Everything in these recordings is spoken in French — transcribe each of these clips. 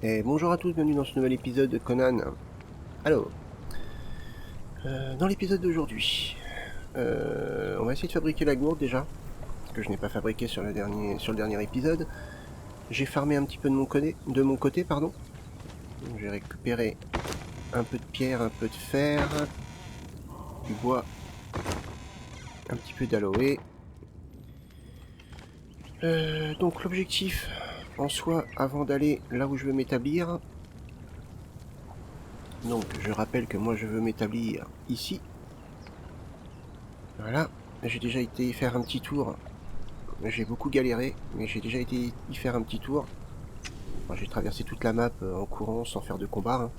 Et bonjour à tous, bienvenue dans ce nouvel épisode de Conan. Alors, dans l'épisode d'aujourd'hui, on va essayer de fabriquer la gourde déjà, que je n'ai pas fabriqué sur le dernier épisode. J'ai farmé un petit peu de mon côté, pardon. J'ai récupéré un peu de pierre, un peu de fer, du bois, un petit peu d'aloe. Donc l'objectif en soi, avant d'aller là où je veux m'établir, donc je rappelle que moi je veux m'établir ici. Voilà, j'ai déjà été faire un petit tour. J'ai beaucoup galéré, mais j'ai déjà été y faire un petit tour. Enfin, j'ai traversé toute la map en courant sans faire de combat.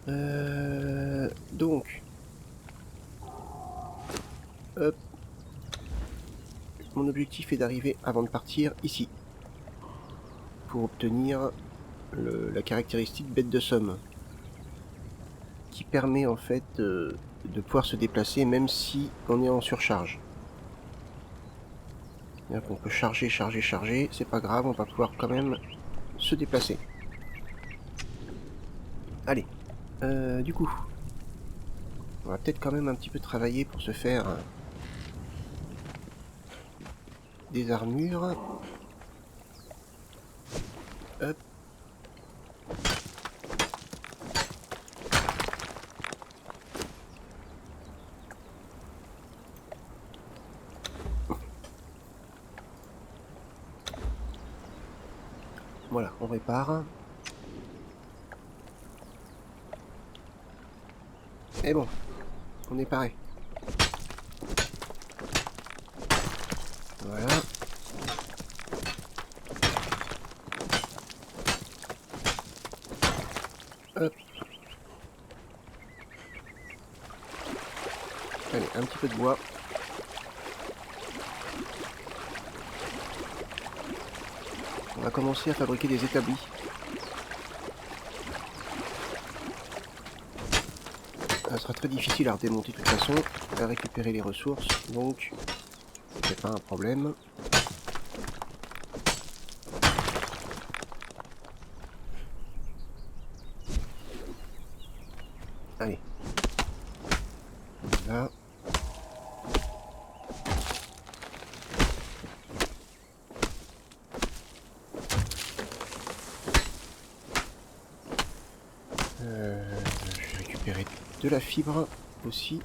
Hein. Donc, hop, mon objectif est d'arriver avant de partir ici, pour obtenir la caractéristique bête de somme, qui permet en fait de pouvoir se déplacer même si on est en surcharge. C'est-à-dire qu'on peut charger, c'est pas grave, on va pouvoir quand même se déplacer. Allez, du coup, on va peut-être quand même un petit peu travailler pour se faire des armures. Hop. Voilà, on répare. Et bon, on est paré. Voilà. Hop. Allez, un petit peu de bois. On va commencer à fabriquer des établis. Ça sera très difficile à redémonter de toute façon, à récupérer les ressources, donc c'est pas un problème. Allez. Là. Je vais récupérer de la fibre aussi.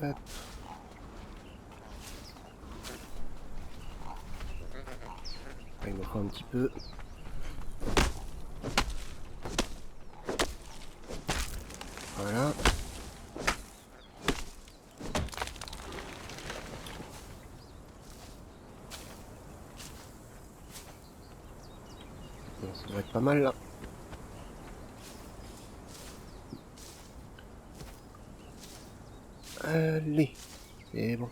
Hop. Il me faut un petit peu. Voilà. Bon, ça devrait être pas mal là. Allez, c'est bon.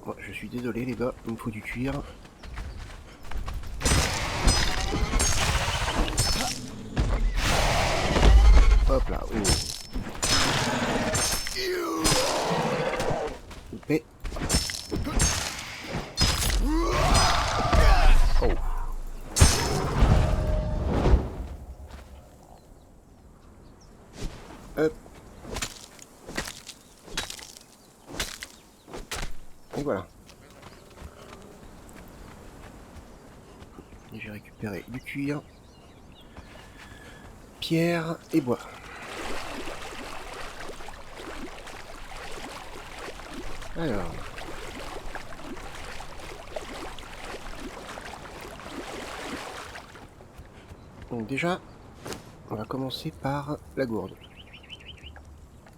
Bon, je suis désolé les gars, il me faut du cuir. Hop là, oh. Loupé. Oh. Hop. Et voilà. J'ai récupéré du cuir, pierre et bois. Alors. Donc déjà, on va commencer par la gourde.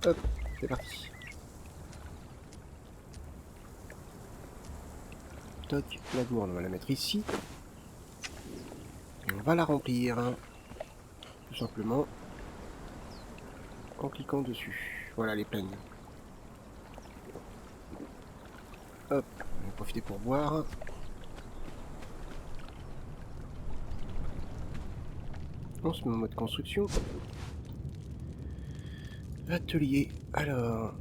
Hop, c'est parti. Toc, la gourde, on va la mettre ici. Et on va la remplir. Tout simplement. En cliquant dessus. Voilà, elle est pleine. Hop, on va profiter pour boire. On se met en mode construction. Atelier. Alors,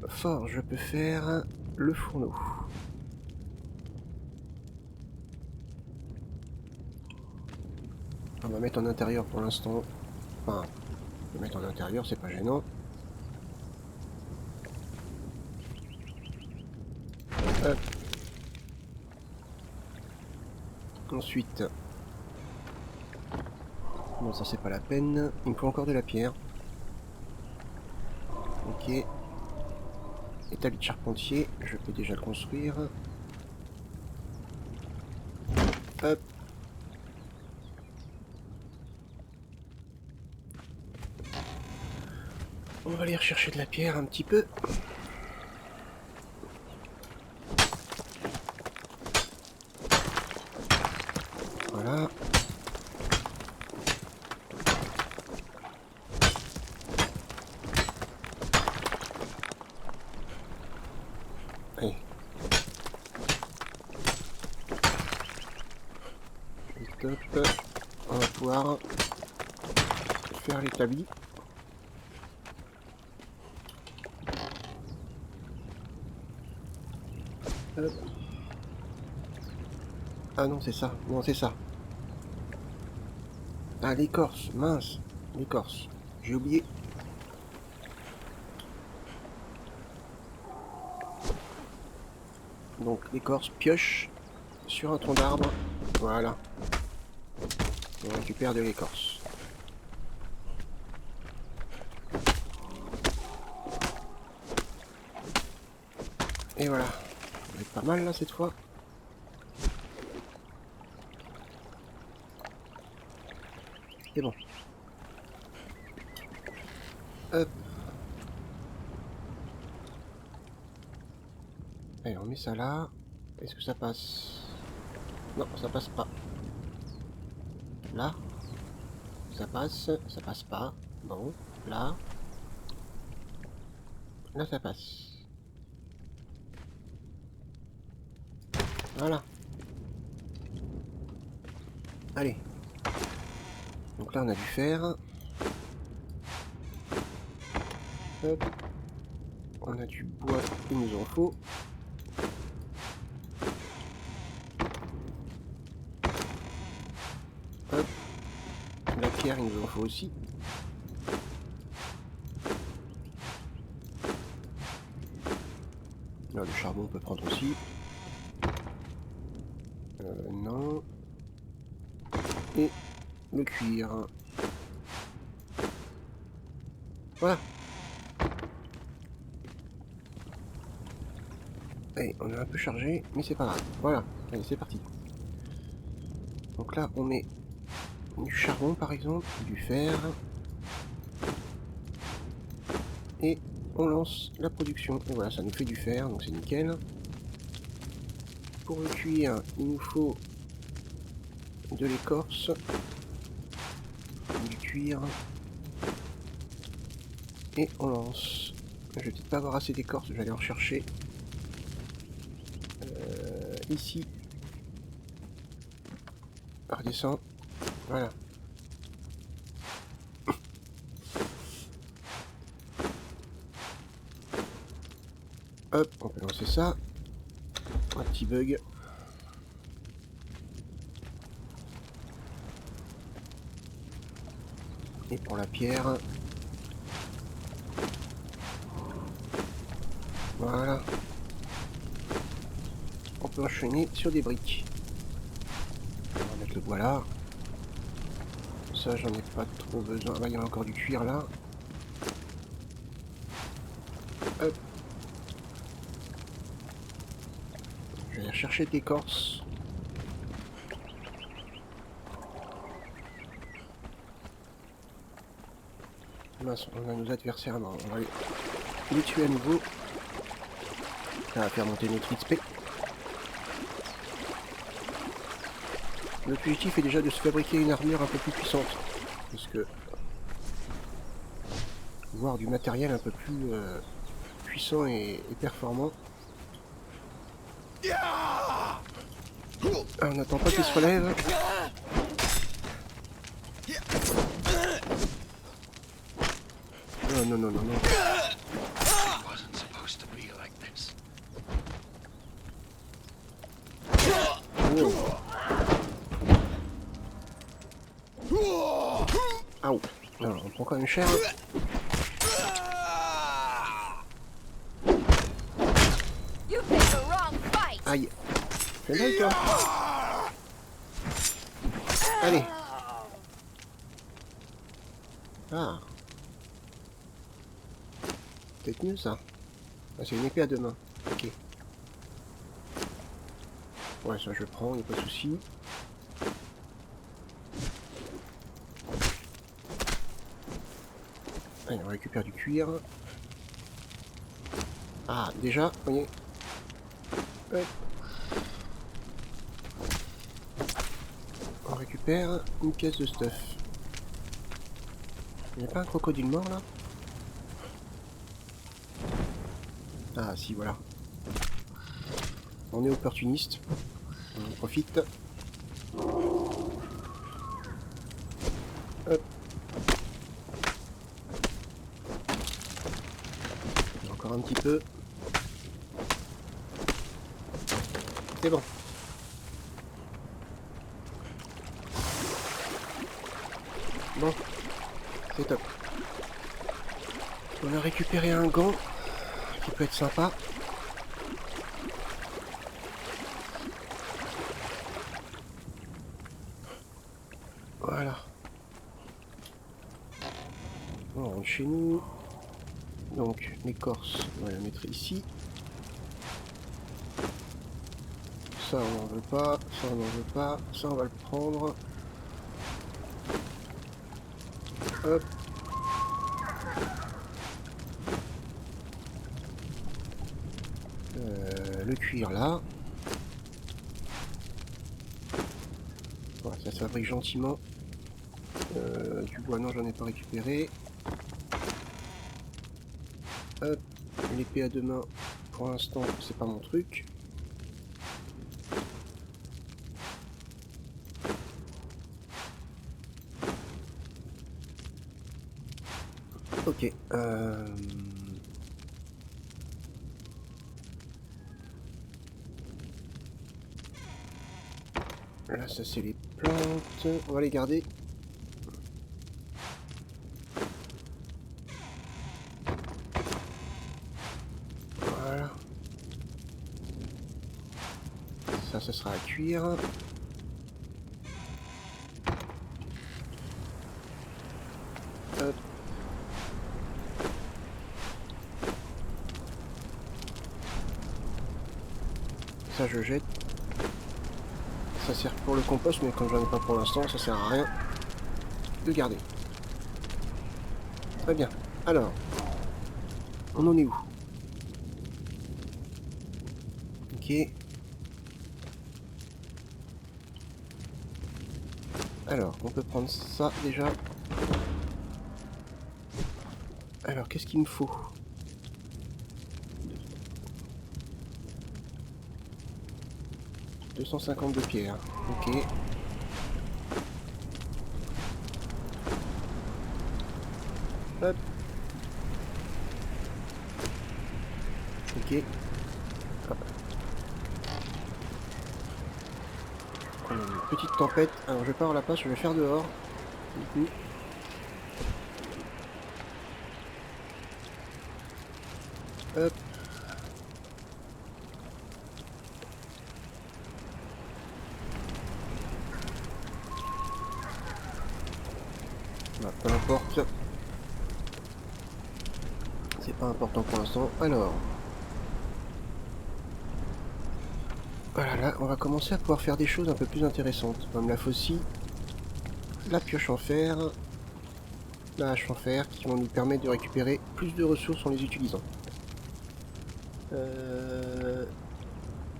forge, je peux faire le fourneau. On va mettre en intérieur pour l'instant. Enfin, on va mettre en intérieur, c'est pas gênant. Hop. Ensuite, bon ça c'est pas la peine. Il me faut encore de la pierre. Ok. Établi de charpentier, je peux déjà le construire. Hop. On va aller rechercher de la pierre un petit peu. Voilà. Allez. Top. On va pouvoir faire l'établi. Hop. Ah non, c'est ça. Non, c'est ça. Ah, l'écorce. Mince. L'écorce. J'ai oublié. Donc, l'écorce pioche sur un tronc d'arbre. Voilà. On récupère de l'écorce. Et voilà. Ça va être pas mal là cette fois. C'est bon. Hop. Allez, on met ça là. Est-ce que ça passe? Non, ça passe pas. Là. Ça passe pas. Bon, là. Là, ça passe. Voilà. Allez. Donc là, on a du fer. Hop. On a du bois, il nous en faut. Hop. La pierre, il nous en faut aussi. Là, le charbon, on peut prendre aussi. Non. Et le cuir. Voilà. Allez, on est un peu chargé, mais c'est pas grave. Voilà. Allez, c'est parti. Donc là, on met du charbon, par exemple, du fer. Et on lance la production. Et voilà, ça nous fait du fer, donc c'est nickel. Pour le cuir, il nous faut de l'écorce, du cuir, et on lance. Je vais peut-être pas avoir assez d'écorce, je vais aller en chercher. Ici. Redescend. Voilà. Hop, on peut lancer ça. Un petit bug. Et pour la pierre. Voilà. On peut enchaîner sur des briques. On va mettre le bois là. Ça, j'en ai pas trop besoin. Ah bah, il y a encore du cuir là. Hop. Je vais aller chercher de l'écorce. Mince, on a nos adversaires. Non, on va les tuer à nouveau. Ça va faire monter notre XP. L'objectif est déjà de se fabriquer une armure un peu plus puissante. Parce que voir du matériel un peu plus puissant et performant. Ah, on n'attend pas qu'il se relève. Non, non, non, non, non. Oh. Aouh. Alors, on prend quand même cher. Aïe. Fais mal, toi. Allez. Ah. Peut-être mieux, ça. Ah, c'est une épée à deux mains. Ok. Ouais, ça je prends, y'a pas de souci. Allez, on récupère du cuir. Ah, déjà, vous voyez. Hop. On récupère une pièce de stuff. Il n'y a pas un crocodile mort là? Ah si, voilà. On est opportuniste. On en profite. Hop. Encore un petit peu. C'est bon. Bon. C'est top. On a récupéré un gant qui peut être sympa. Voilà. On rentre chez nous. Donc l'écorce, on va la mettre ici. Ça on n'en veut pas, ça on n'en veut pas, ça on va le prendre. Hop. Le cuir là. Voilà, ça fabrique gentiment. Du bois, non, j'en ai pas récupéré. Hop. L'épée à deux mains, pour l'instant, c'est pas mon truc. Ok. Là, ça c'est les plantes. On va les garder. Voilà. Ça sera à cuire. Hop. Ça je jette. Ça sert pour le compost, mais comme j'en ai pas pour l'instant, ça sert à rien de garder. Très bien. Alors, on en est où? Ok. Alors, on peut prendre ça déjà. Alors, qu'est-ce qu'il me faut? « 252 pierres. Ok. Hop. Ok. Hop. On a une petite tempête. Alors, je pars la passe, je vais faire dehors. Du coup. Hop. Bah, peu importe. C'est pas important pour l'instant. Alors. Voilà, là, on va commencer à pouvoir faire des choses un peu plus intéressantes. Comme la faucille, la pioche en fer, la hache en fer, qui vont nous permettre de récupérer plus de ressources en les utilisant.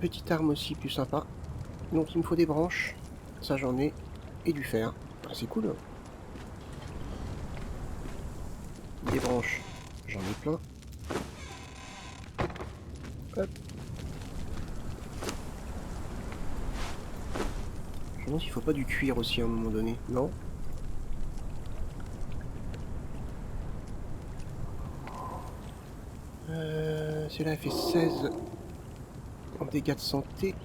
Petite arme aussi plus sympa. Donc il me faut des branches, ça j'en ai, et du fer. Ah, c'est cool. Des branches, j'en ai plein. Hop. Je me demande s'il faut pas du cuir aussi à un moment donné, non? Celle-là elle fait 16 en dégâts de santé.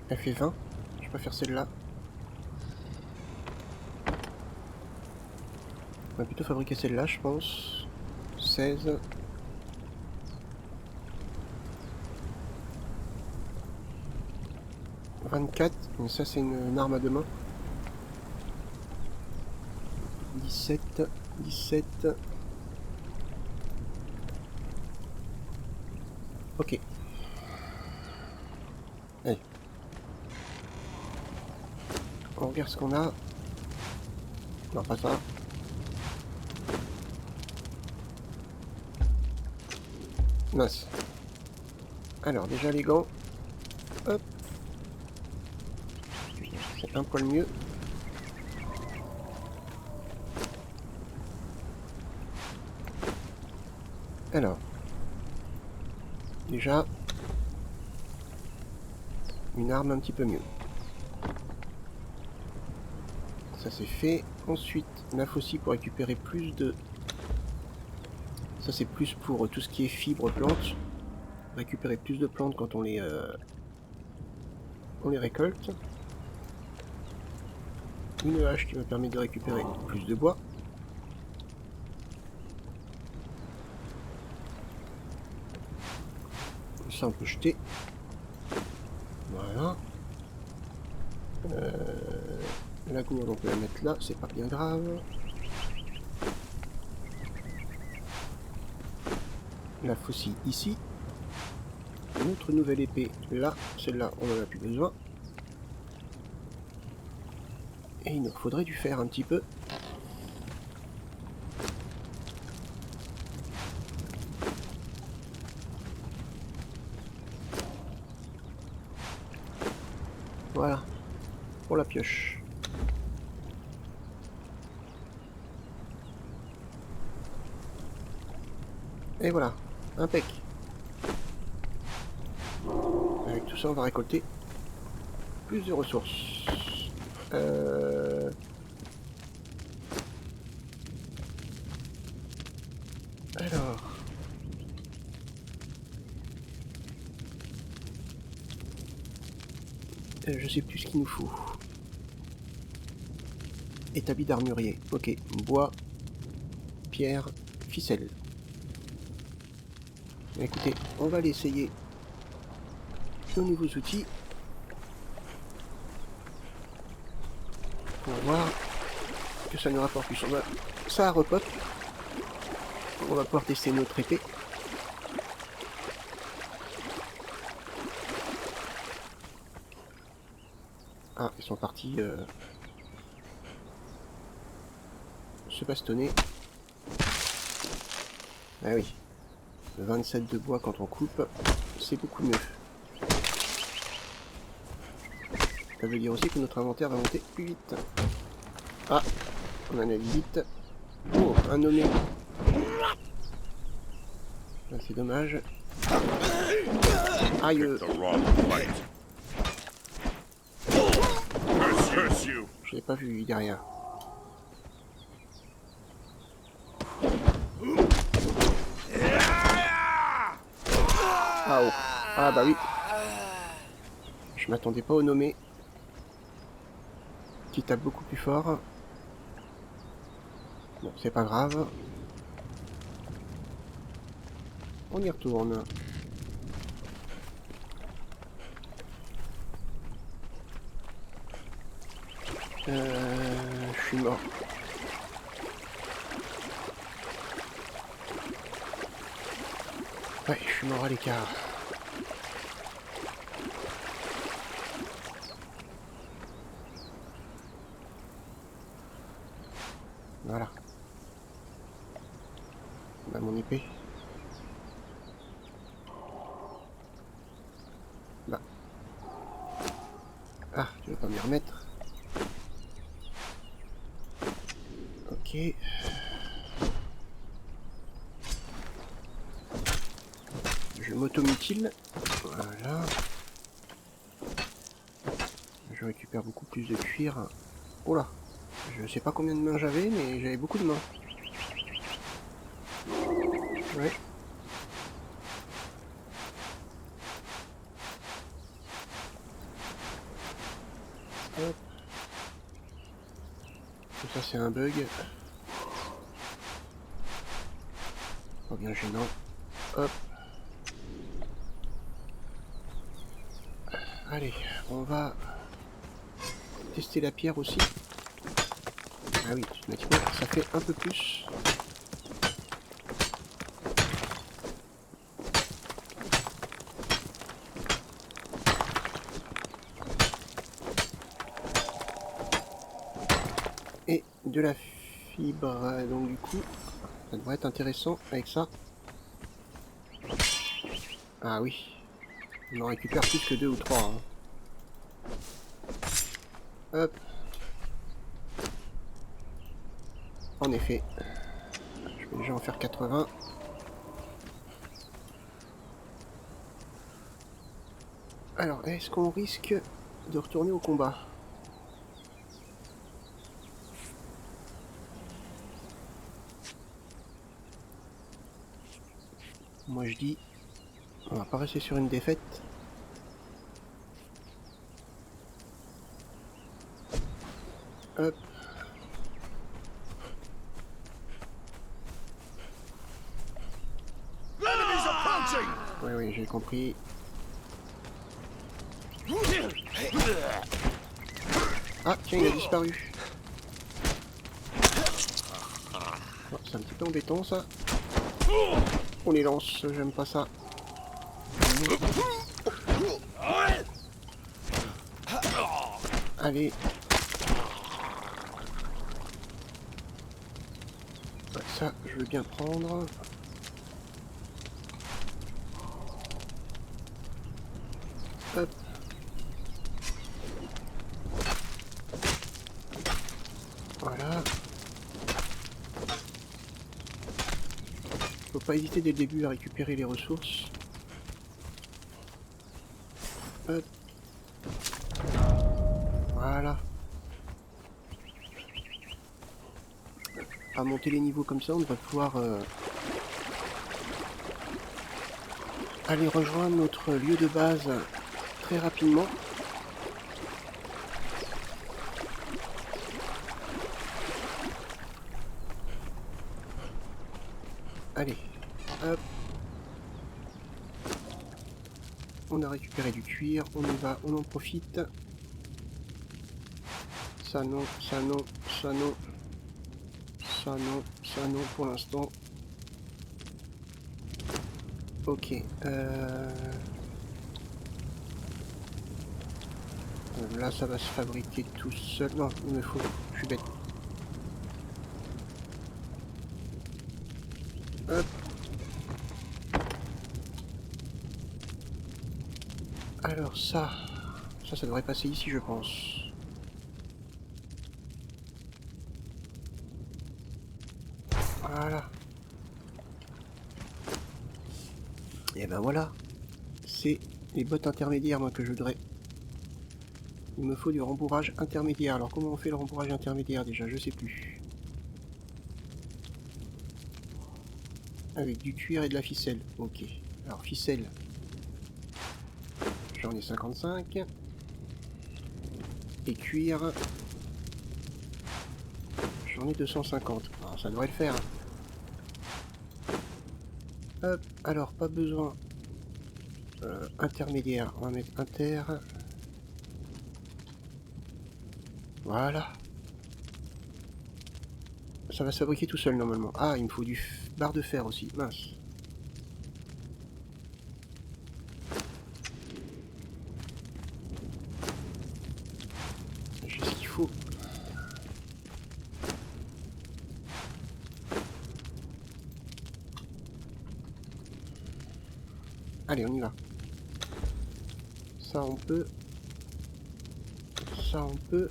Elle fait 20. Je vais pas faire celle-là. On va plutôt fabriquer celle-là, je pense. 16. « 24, mais ça c'est une arme à deux mains. 17, 17. Ok. Allez. On regarde ce qu'on a. Non, pas ça. Mince. Alors, déjà les gants. Hop. C'est un poil mieux. Alors. Déjà. Une arme un petit peu mieux. Ça c'est fait. Ensuite, la faucille pour récupérer plus de... Ça c'est plus pour tout ce qui est fibres plantes. Récupérer plus de plantes quand on les récolte. Une hache qui me permet de récupérer plus de bois. Ça on peut jeter. Voilà. La gourde on peut la mettre là, c'est pas bien grave. La faucille ici. Notre nouvelle épée là, celle-là on en a plus besoin. Et il nous faudrait du fer un petit peu. Voilà, pour la pioche. Et voilà, impec. Avec tout ça, on va récolter plus de ressources. Alors... je sais plus ce qu'il nous faut. Établi d'armurier. Ok, bois, pierre, ficelle. Écoutez, on va l'essayer. Nos nouveaux outils. Pour voir que ça nous rapporte plus. Ça repop. On va pouvoir tester notre épée. Ah, ils sont partis se bastonner. Ah oui. 27 de bois quand on coupe, c'est beaucoup mieux. Ça veut dire aussi que notre inventaire va monter plus vite. Ah, on en a vite. Oh, un nommé. C'est dommage. Aïe. Je l'ai pas vu derrière. Ah, oh. Ah bah oui. Je m'attendais pas au nommé. Qui tape beaucoup plus fort. Bon, c'est pas grave. On y retourne. Je suis mort. Ouais, je suis mort à l'écart. Voilà. On a mon épée. Là. Ah, tu veux pas m'y remettre? Ok. Je m'automutile. Voilà. Je récupère beaucoup plus de cuir. Oh là. Je sais pas combien de mains j'avais, mais j'avais beaucoup de mains. Ouais. Hop. Tout ça c'est un bug. Pas bien gênant. Hop. Allez, on va tester la pierre aussi. Ah oui, automatiquement, ça fait un peu plus. Et de la fibre, donc du coup, ça devrait être intéressant avec ça. Ah oui, on en récupère plus que 2 ou 3. Hein. Hop. En effet. Je vais déjà en faire 80. Alors, est-ce qu'on risque de retourner au combat? Moi je dis, on va pas rester sur une défaite. Hop. Oui, oui, j'ai compris. Ah, tiens, il a disparu. Oh, c'est un petit peu embêtant, ça. On les lance, j'aime pas ça. Allez. Ouais, ça, je veux bien prendre. Hop. Voilà. Faut pas hésiter dès le début à récupérer les ressources. Hop. Voilà. À monter les niveaux comme ça, on va pouvoir aller rejoindre notre lieu de base très rapidement. Allez, hop. On a récupéré du cuir, on y va, on en profite. Ça non, ça non, ça non. Ça non, ça non pour l'instant. Ok. Là ça va se fabriquer tout seul. Non, il me faut. Je suis bête. Hop. Alors ça devrait passer ici je pense. Voilà. Et ben voilà. C'est les bottes intermédiaires moi que je voudrais. Il me faut du rembourrage intermédiaire. Alors comment on fait le rembourrage intermédiaire déjà? Je sais plus. Avec du cuir et de la ficelle. Ok. Alors ficelle. J'en ai 55. Et cuir. J'en ai 250. Alors ça devrait le faire. Hop. Alors pas besoin. Intermédiaire. On va mettre inter. Voilà. Ça va se fabriquer tout seul normalement. Ah, il me faut du barre de fer aussi. Mince. J'ai ce qu'il faut. Allez, on y va. Ça on peut. Ça on peut.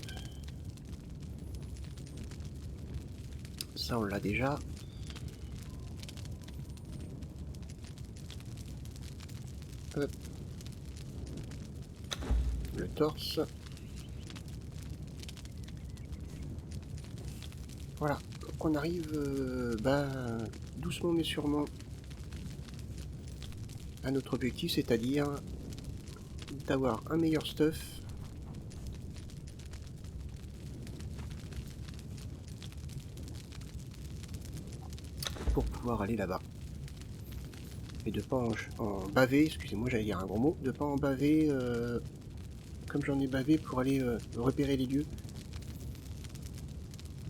Ça on l'a déjà. Hop. Le torse. Voilà. Donc on arrive doucement mais sûrement à notre objectif, c'est-à-dire d'avoir un meilleur stuff pour pouvoir aller là-bas. Et de pas en baver, excusez-moi j'allais dire un gros mot, de pas en baver comme j'en ai bavé pour aller repérer les lieux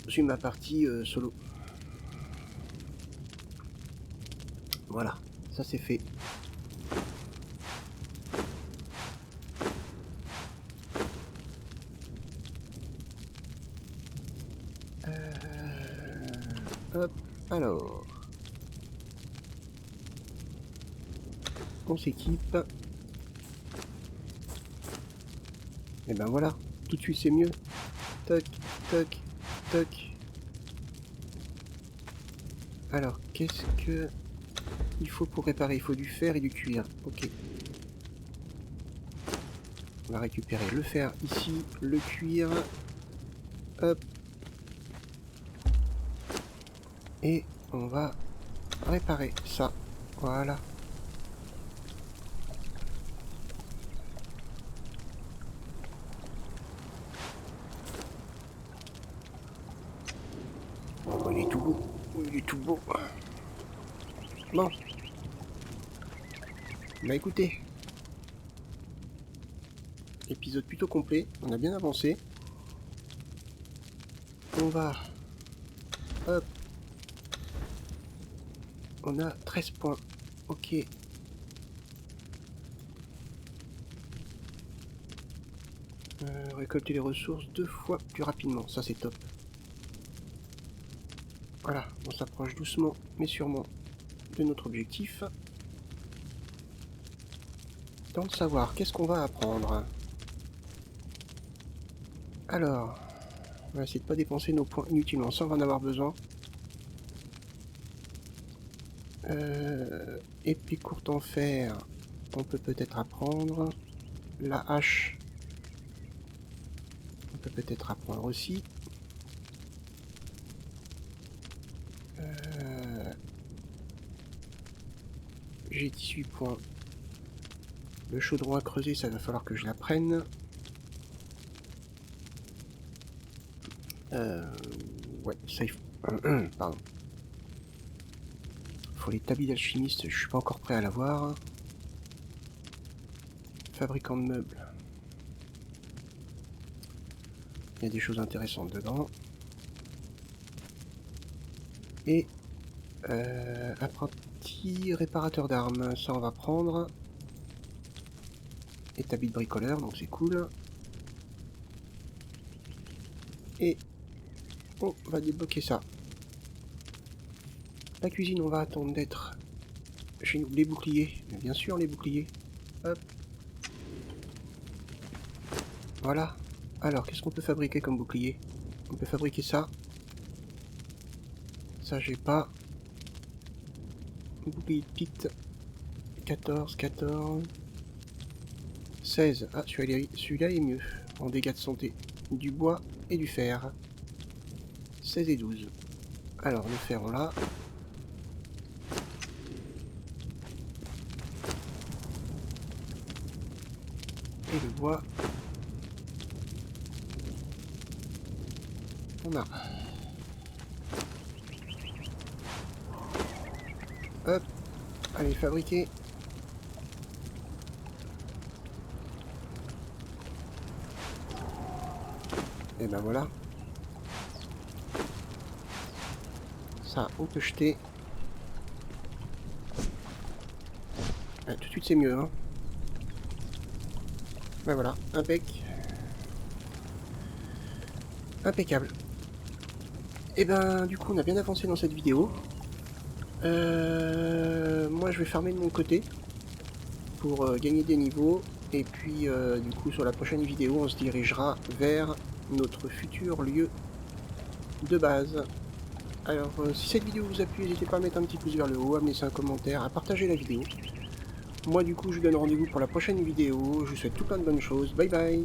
sur ma partie solo. Voilà, ça c'est fait. Hop, alors. On s'équipe. Et ben voilà, tout de suite c'est mieux. Toc, toc, toc. Alors, qu'est-ce que il faut pour réparer? Il faut du fer et du cuir. Ok. On va récupérer le fer ici, le cuir. Hop. Et on va réparer ça. Voilà. Oh, il est tout beau. Il est tout beau. Bon. Bah écoutez. Épisode plutôt complet. On a bien avancé. On va... Hop. On a 13 points. Ok. Récolter les ressources 2 fois plus rapidement. Ça c'est top. Voilà, on s'approche doucement mais sûrement de notre objectif. Temps de savoir qu'est-ce qu'on va apprendre. Alors, on va essayer de ne pas dépenser nos points inutilement sans en avoir besoin. Épée courte en fer, on peut peut-être apprendre. La hache, on peut peut-être apprendre aussi. J'ai 18 points. Le chaudron à creuser, ça va falloir que je l'apprenne. Ouais, ça il faut... Pardon. Faut l'établi d'alchimiste, je suis pas encore prêt à l'avoir. Fabricant de meubles. Il y a des choses intéressantes dedans. Et apprenti réparateur d'armes, ça on va prendre. Établi de bricoleur, donc c'est cool. Et on va débloquer ça. La cuisine, on va attendre d'être chez nous. Les boucliers, mais bien sûr les boucliers. Hop. Voilà. Alors, qu'est-ce qu'on peut fabriquer comme bouclier? On peut fabriquer ça. Ça, j'ai pas. Bouclier de pite. 14, 14. 16. Ah, celui-là est mieux. En dégâts de santé. Du bois et du fer. 16 et 12. Alors, le fer, on l'a. Et le bois. On a. Hop. Allez, fabriquer. Et ben voilà. Ça, on peut jeter. Ah, tout de suite, c'est mieux, hein. Ben voilà, impeccable. Et ben, du coup, on a bien avancé dans cette vidéo. Moi, je vais farmer de mon côté pour gagner des niveaux. Et puis, du coup, sur la prochaine vidéo, on se dirigera vers notre futur lieu de base. Alors, si cette vidéo vous a plu, n'hésitez pas à mettre un petit pouce vers le haut, à me laisser un commentaire, à partager la vidéo. Moi, du coup, je vous donne rendez-vous pour la prochaine vidéo. Je vous souhaite tout plein de bonnes choses. Bye bye!